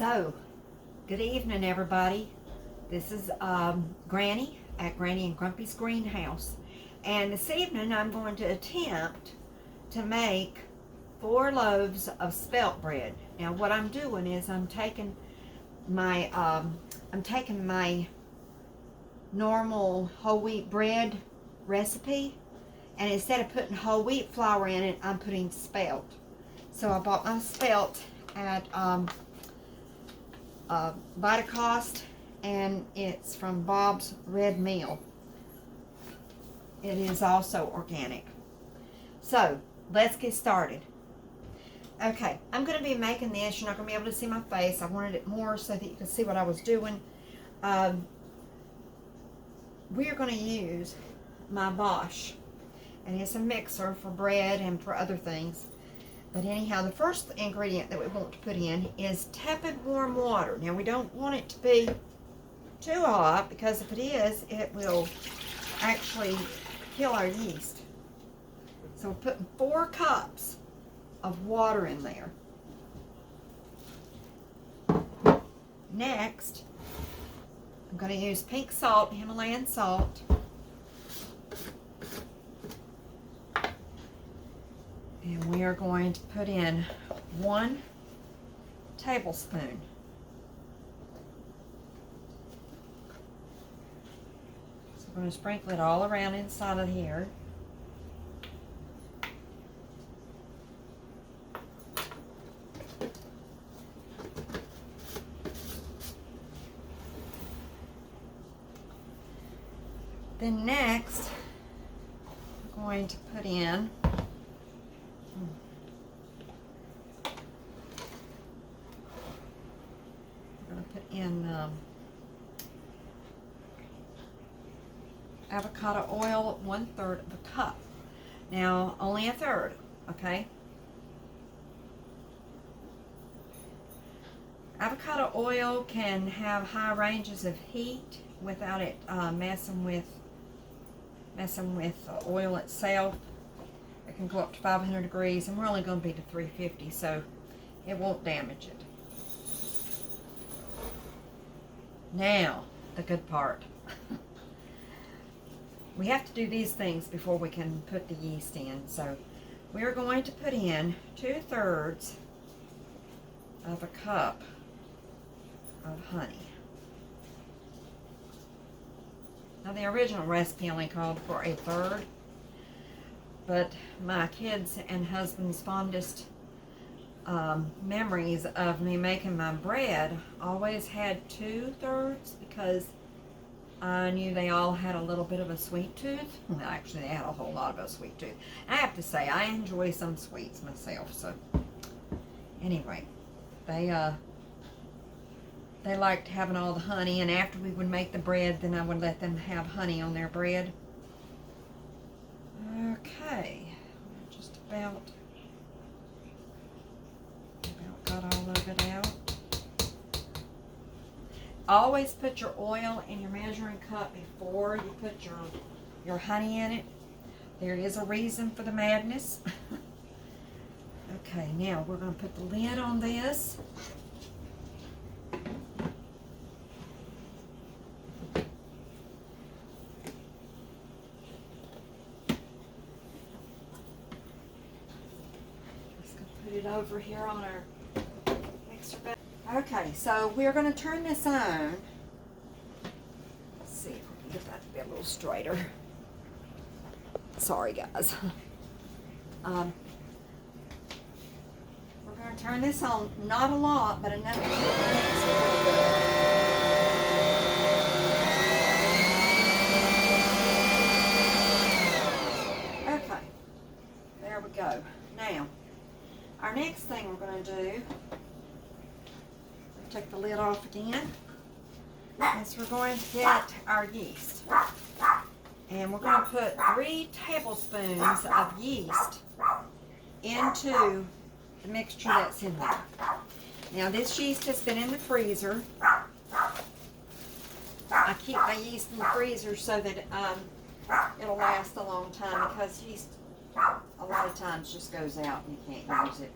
So, good evening, everybody. This is Granny at Granny and Grumpy's greenhouse. And this evening, I'm going to attempt to make 4 loaves of spelt bread. Now, what I'm doing is I'm taking my normal whole wheat bread recipe, and instead of putting whole wheat flour in it, I'm putting spelt. So I bought my spelt at Vitacost, and it's from Bob's Red Mill. It is also organic. So let's get started. Okay, I'm going to be making this. You're not going to be able to see my face. I wanted it more so that you could see what I was doing. We are going to use my Bosch, and it's a mixer for bread and for other things. But anyhow, the first ingredient that we want to put in is tepid warm water. Now, we don't want it to be too hot, because if it is, it will actually kill our yeast. So we're putting 4 cups of water in there. Next, I'm going to use pink salt, Himalayan salt. And we are going to put in 1 tablespoon. So we're going to sprinkle it all around inside of here. Then next, I'm going to put in avocado oil, 1/3 of a cup. Now, only 1/3, okay? Avocado oil can have high ranges of heat without it messing with the oil itself. It can go up to 500 degrees, and we're only going to be to 350, so it won't damage it. Now, the good part. We have to do these things before we can put the yeast in. So we're going to put in 2/3 of a cup of honey. Now, the original recipe only called for 1/3, but my kids and husband's fondest memories of me making my bread always had 2/3, because I knew they all had a little bit of a sweet tooth. Well, actually, they had a whole lot of a sweet tooth. I have to say, I enjoy some sweets myself. So, anyway, they liked having all the honey, and after we would make the bread, then I would let them have honey on their bread. Okay, just about got all of it out. Always put your oil in your measuring cup before you put your honey in it. There is a reason for the madness. Okay, now we're going to put the lid on this. Just going to put it over here on our mixer bag. Okay, so we're going to turn this on. Let's see if we can get that to be a little straighter. Sorry, guys. We're going to turn this on, not a lot, but enough to keep the mix really good. Okay, there we go. Now, our next thing we're going to do, take the lid off again, is we're going to get our yeast. And we're going to put 3 tablespoons of yeast into the mixture that's in there. Now, this yeast has been in the freezer. I keep my yeast in the freezer so that it'll last a long time, because yeast a lot of times just goes out and you can't use it.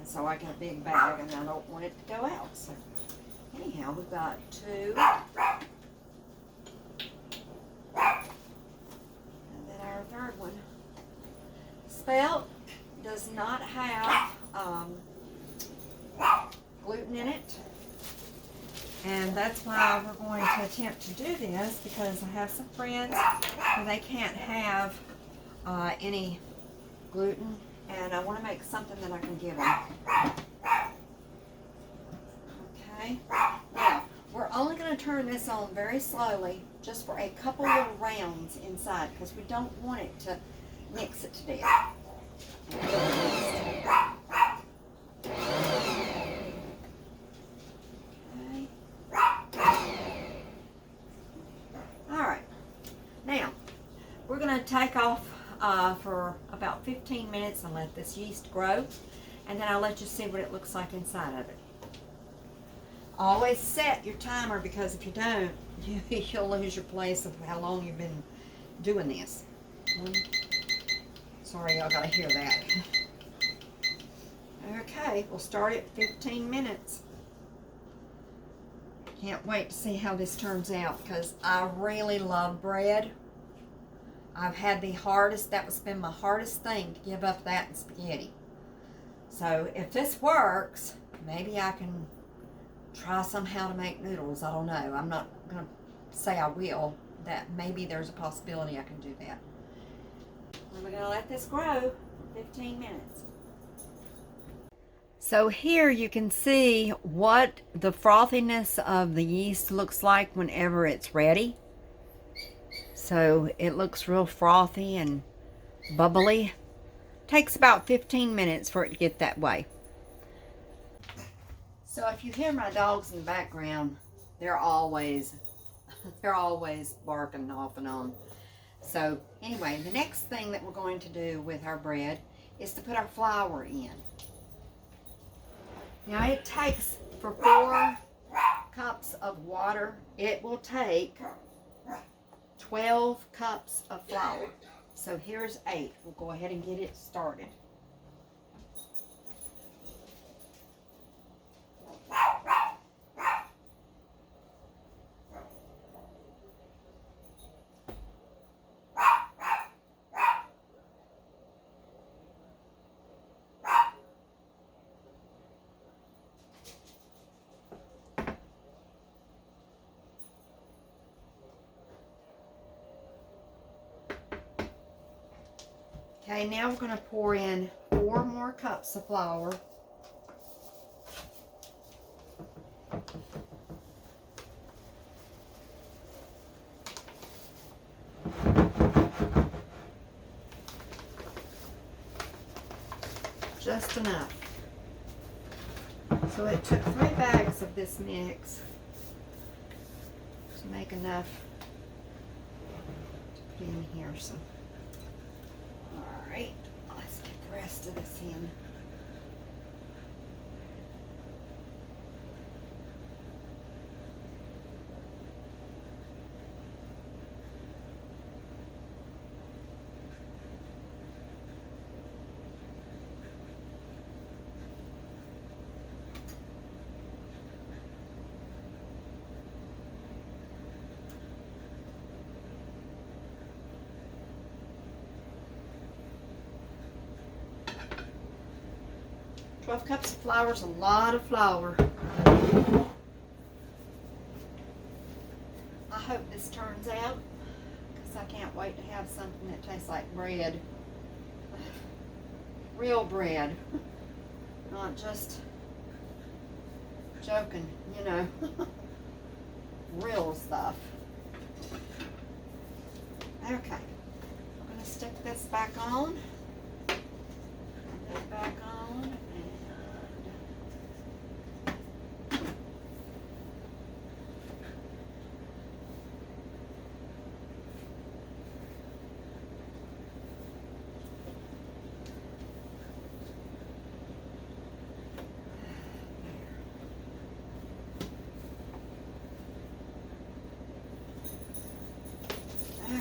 And so I got a big bag and I don't want it to go out. So anyhow, we've got 2. And then our third one. Spelt does not have gluten in it. And that's why we're going to attempt to do this, because I have some friends who they can't have any gluten, and I want to make something that I can give them. Okay, now we're only going to turn this on very slowly, just for a couple little rounds inside, because we don't want it to mix it to death. Take off for about 15 minutes and let this yeast grow, and then I'll let you see what it looks like inside of it. Always set your timer, because if you don't, you'll lose your place of how long you've been doing this. Sorry, y'all gotta hear that. Okay, we'll start at 15 minutes. Can't wait to see how this turns out, because I really love bread. I've had the hardest, that was been my hardest thing, to give up that and spaghetti. So if this works, maybe I can try somehow to make noodles. I don't know. I'm not going to say I will. That maybe there's a possibility I can do that. And we're going to let this grow for 15 minutes. So here you can see what the frothiness of the yeast looks like whenever it's ready. So it looks real frothy and bubbly. Takes about 15 minutes for it to get that way. So if you hear my dogs in the background, they're always barking off and on. So anyway, the next thing that we're going to do with our bread is to put our flour in. Now it takes, for 4 cups of water, it will take 12 cups of flour. So here's 8. We'll go ahead and get it started. Okay, now we're going to pour in 4 more cups of flour. Just enough. So it took 3 bags of this mix to make enough to put in here. So. Alright, let's get the rest of this in. Twelve cups of flour is a lot of flour. I hope this turns out, because I can't wait to have something that tastes like bread. Real bread. Not just joking, you know. Real stuff. Okay. I'm going to stick this back on. Back on.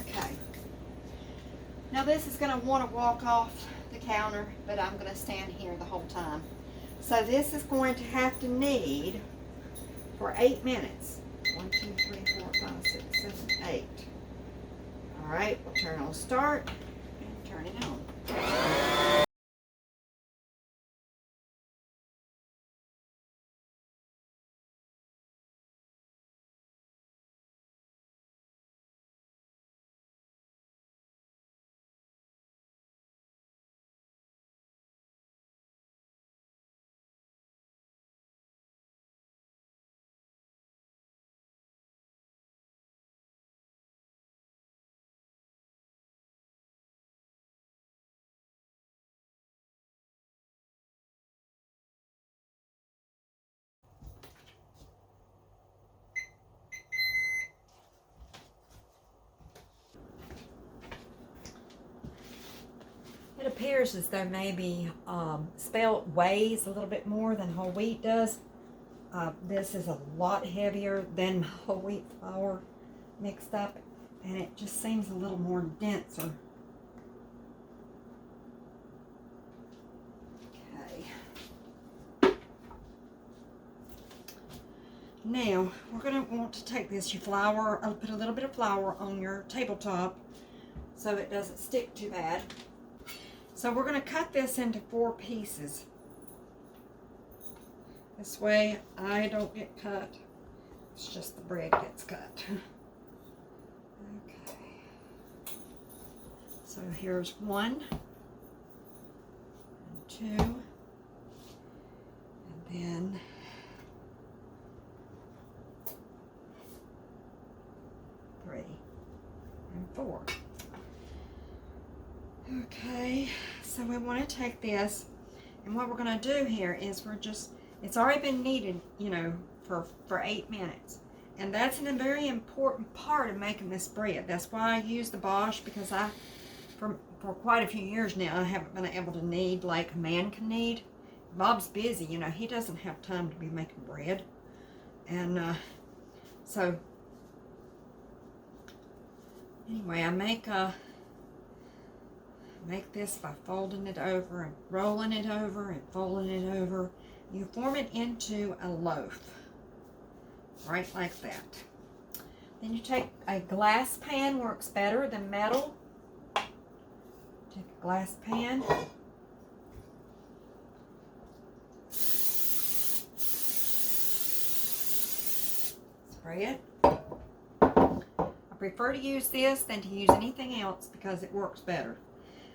Okay. Now this is going to want to walk off the counter, but I'm going to stand here the whole time. So this is going to have to knead for 8 minutes. 1, 2, 3, 4, 5, 6, 7, 8. All right, we'll turn on start and turn it on. It appears as though maybe Spelt weighs a little bit more than whole wheat does. This is a lot heavier than whole wheat flour mixed up, and it just seems a little more denser. Okay. Now, we're going to want to take this, your flour, put a little bit of flour on your tabletop so it doesn't stick too bad. So we're going to cut this into 4 pieces. This way I don't get cut. It's just the bread gets cut. Okay. So here's 1 and 2 and then 3 and 4. Okay, so we want to take this, and what we're going to do here is it's already been kneaded, for 8 minutes. And that's a very important part of making this bread. That's why I use the Bosch, because for quite a few years now, I haven't been able to knead like a man can knead. Bob's busy, he doesn't have time to be making bread. And so, anyway, I make this by folding it over and rolling it over and folding it over. You form it into a loaf, right like that. Then you take a glass pan, works better than metal. Take a glass pan. Spray it. I prefer to use this than to use anything else because it works better.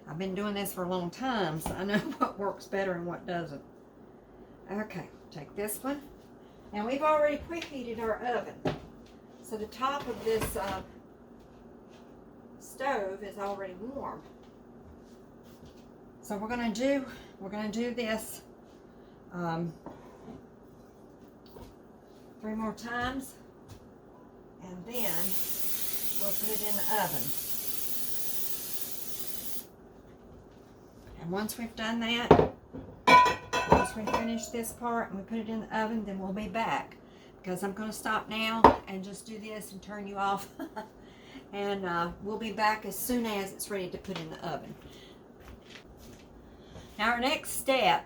I've been doing this for a long time, so I know what works better and what doesn't. Okay, take this one. Now we've already preheated our oven. So the top of this stove is already warm. So we're gonna do this 3 more times, and then we'll put it in the oven. And once we've done that, once we finish this part and we put it in the oven, then we'll be back. Because I'm going to stop now and just do this and turn you off. And we'll be back as soon as it's ready to put in the oven. Now our next step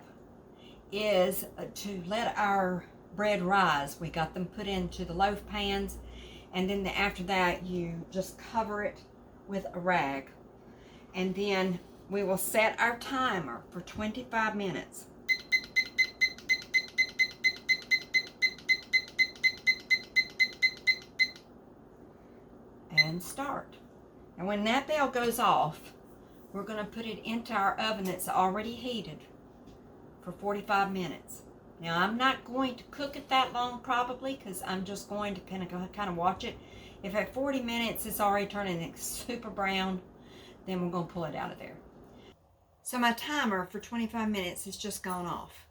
is to let our bread rise. We got them put into the loaf pans, and then after that you just cover it with a rag. And then we will set our timer for 25 minutes. And start. And when that bell goes off, we're going to put it into our oven that's already heated for 45 minutes. Now I'm not going to cook it that long probably, because I'm just going to kind of watch it. If at 40 minutes it's already turning super brown, then we're going to pull it out of there. So my timer for 25 minutes has just gone off.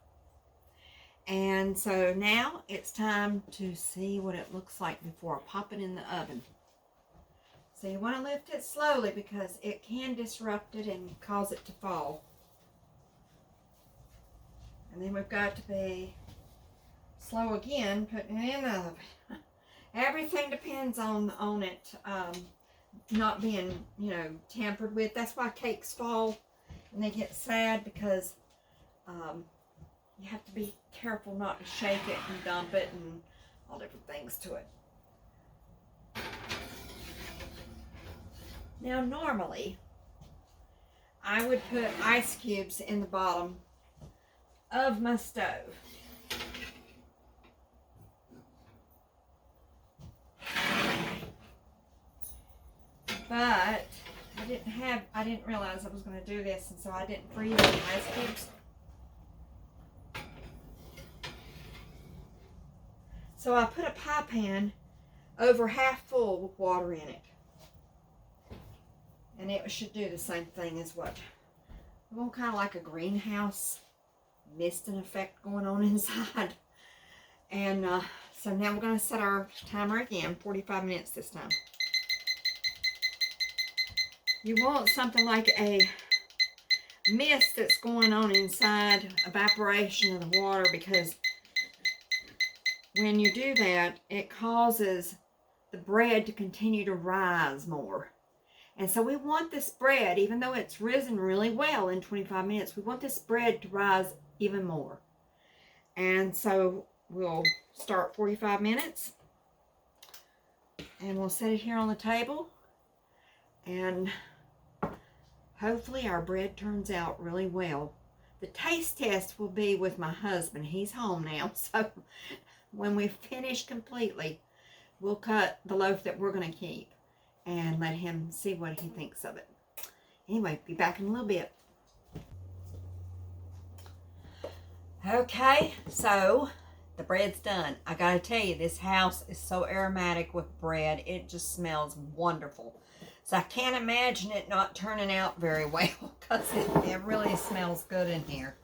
And so now it's time to see what it looks like before I pop it in the oven. So you want to lift it slowly because it can disrupt it and cause it to fall. And then we've got to be slow again, putting it in the oven. Everything depends on it not being, tampered with. That's why cakes fall and they get sad, because you have to be careful not to shake it and dump it and all different things to it. Now normally, I would put ice cubes in the bottom of my stove. But I didn't realize I was going to do this, and so I didn't freeze the ice cubes. So I put a pie pan over half full with water in it. And it should do the same thing as what we want, kind of like a greenhouse misting effect going on inside. And so now we're going to set our timer again, 45 minutes this time. You want something like a mist that's going on inside, evaporation of the water, because when you do that, it causes the bread to continue to rise more. And so we want this bread, even though it's risen really well in 25 minutes, we want this bread to rise even more. And so we'll start 45 minutes. And we'll set it here on the table. And hopefully our bread turns out really well. The taste test will be with my husband. He's home now. So when we finish completely, we'll cut the loaf that we're going to keep and let him see what he thinks of it. Anyway, be back in a little bit. Okay, so the bread's done. I gotta tell you, this house is so aromatic with bread. It just smells wonderful. So I can't imagine it not turning out very well, because it really smells good in here.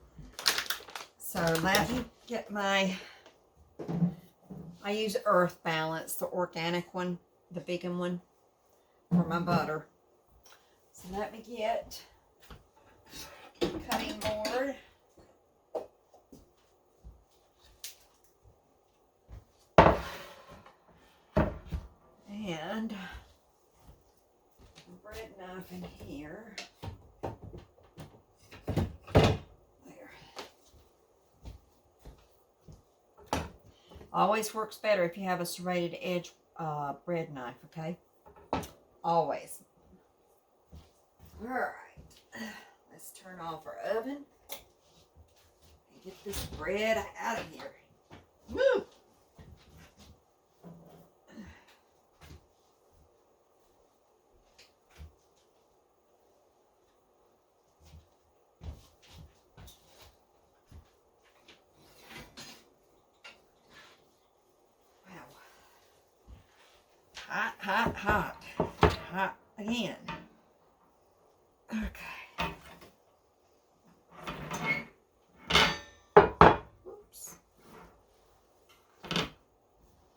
So let me get my, I use Earth Balance, the organic one, the vegan one, for my butter. So let me get a cutting board. And a bread knife in here. There. Always works better if you have a serrated edge bread knife, okay? Always. All right. Let's turn off our oven and get this bread out of here. Woo! Hot, hot, hot. Hot again. Okay. Oops.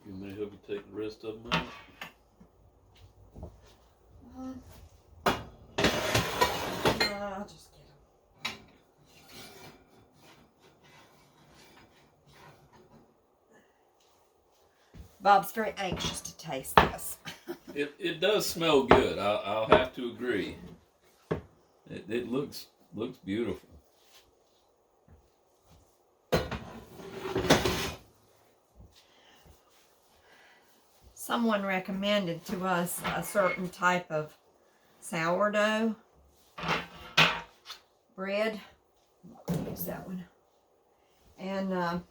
You may help you take the rest of them out. I'll just get them. Bob's very anxious to taste this. It does smell good. I'll have to agree. It looks beautiful. Someone recommended to us a certain type of sourdough bread. I'm going to use that one. And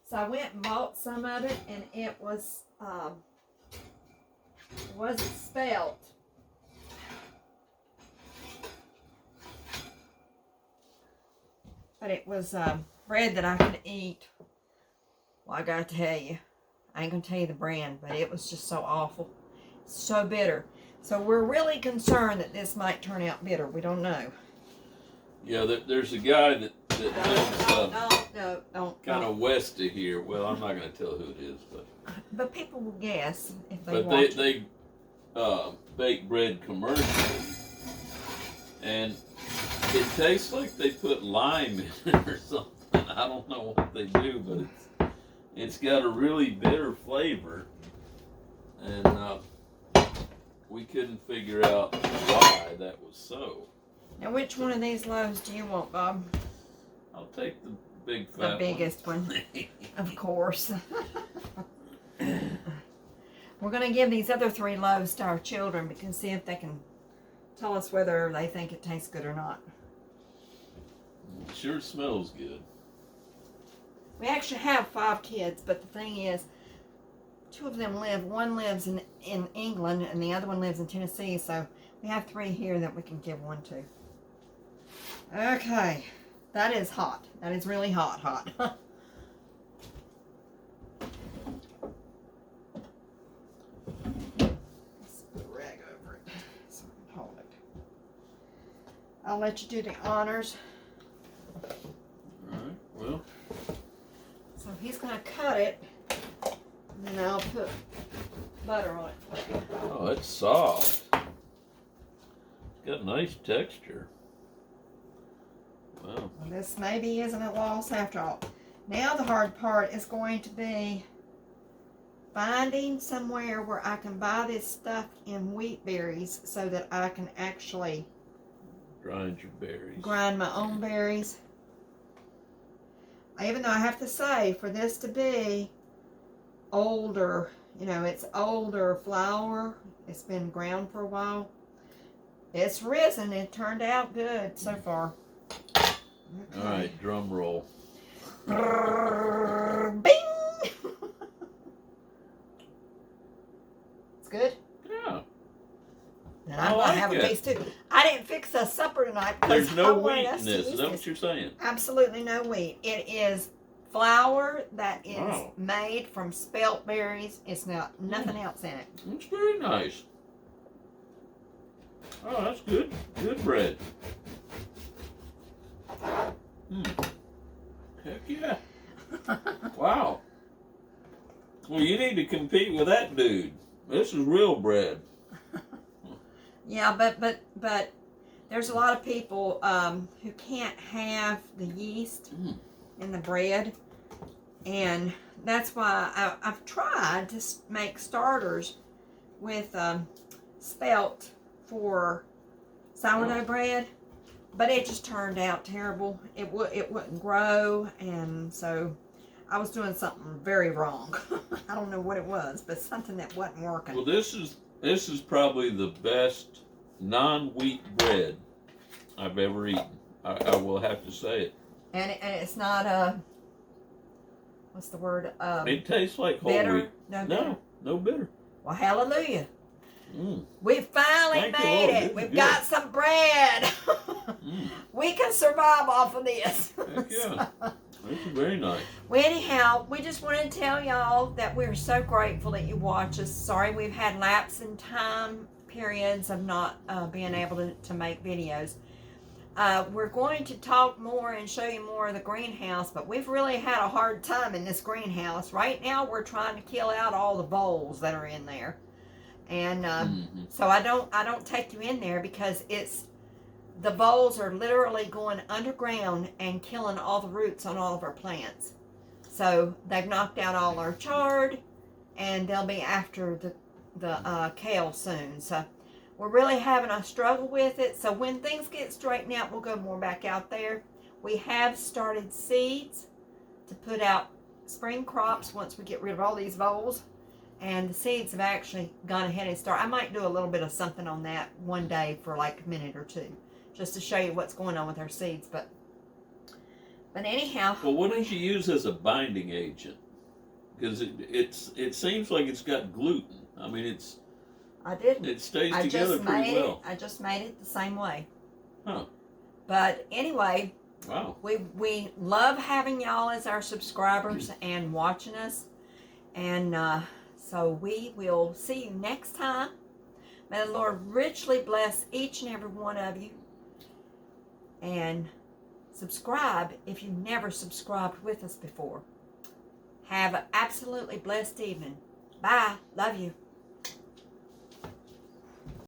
so I went and bought some of it, and it wasn't Spelt. But it was bread that I could eat. Well, I gotta tell you, I ain't gonna tell you the brand, but it was just so awful. So bitter. So we're really concerned that this might turn out bitter. We don't know. Yeah, there's a guy that lives kind of west of here. Well, I'm not going to tell who it is, but people will guess if they but watch they bake bread commercially, and it tastes like they put lime in it or something. I don't know what they do, but it's got a really bitter flavor, and we couldn't figure out why that was so. Now, which one of these loaves do you want, Bob? I'll take big The fat biggest one, of course. We're going to give these other 3 loaves to our children because see if they can tell us whether they think it tastes good or not. It sure smells good. We actually have 5 kids, but the thing is, 2 of them one lives in England and the other one lives in Tennessee, so we have 3 here that we can give one to. Okay, that is hot. That is really hot. Let's put a rag over it so I can hold it. I'll let you do the honors. Alright, well. So he's going to cut it, and then I'll put butter on it. Oh, it's soft. It's got a nice texture. Wow. Well, this maybe isn't a loss after all. Now the hard part is going to be finding somewhere where I can buy this stuff in wheat berries so that I can actually Grind your berries. grind my own berries. Even though I have to say, for this to be older, you know, it's older flour, it's been ground for a while, it's risen. It turned out good so far. Okay. All right, drum roll. Bing! It's good? Yeah. Then I I'm going like to have a it. piece too. I didn't fix us supper tonight because There's no I wanted wheat us in to this. use Is that this. what you're saying? Absolutely no wheat. It is flour that is Wow. made from spelt berries. It's not nothing else in it. It's very nice. Oh, that's good. Good bread. Heck yeah. Wow. Well, you need to compete with that dude. This is real bread. Yeah, but there's a lot of people who can't have the yeast in the bread, and that's why I've tried to make starters with spelt for sourdough bread, but it just turned out terrible. It wouldn't grow, and so I was doing something very wrong. I don't know what it was, but something that wasn't working. Well, this is probably the best non-wheat bread I've ever eaten. I will have to say it. And it's not what's the word? It tastes like whole Bitter? wheat. No bitter. No bitter. Well, hallelujah. Mm. We finally Thank you, made Lord. it. This is We've good. got some bread. Mm. We can survive off of this. Heck yeah. This is very nice. Well, anyhow, we just wanted to tell y'all that we're so grateful that you watch us. Sorry we've had lapse in time periods of not being able to make videos. We're going to talk more and show you more of the greenhouse, but we've really had a hard time in this greenhouse. Right now we're trying to kill out all the voles that are in there. And so I don't take you in there because the voles are literally going underground and killing all the roots on all of our plants. So they've knocked out all our chard, and they'll be after the kale soon. So we're really having a struggle with it. So when things get straightened out, we'll go more back out there. We have started seeds to put out spring crops once we get rid of all these voles. And the seeds have actually gone ahead and started. I might do a little bit of something on that one day for like a minute or two, just to show you what's going on with our seeds. But anyhow. Well, what did you use as a binding agent? Because it seems like it's got gluten. I mean, I didn't. It stays together pretty well. I just made it the same way. Huh. But anyway, wow. We love having y'all as our subscribers and watching us. And so we will see you next time. May the Lord richly bless each and every one of you. And subscribe if you never subscribed with us before. Have an absolutely blessed evening. Bye. Love you.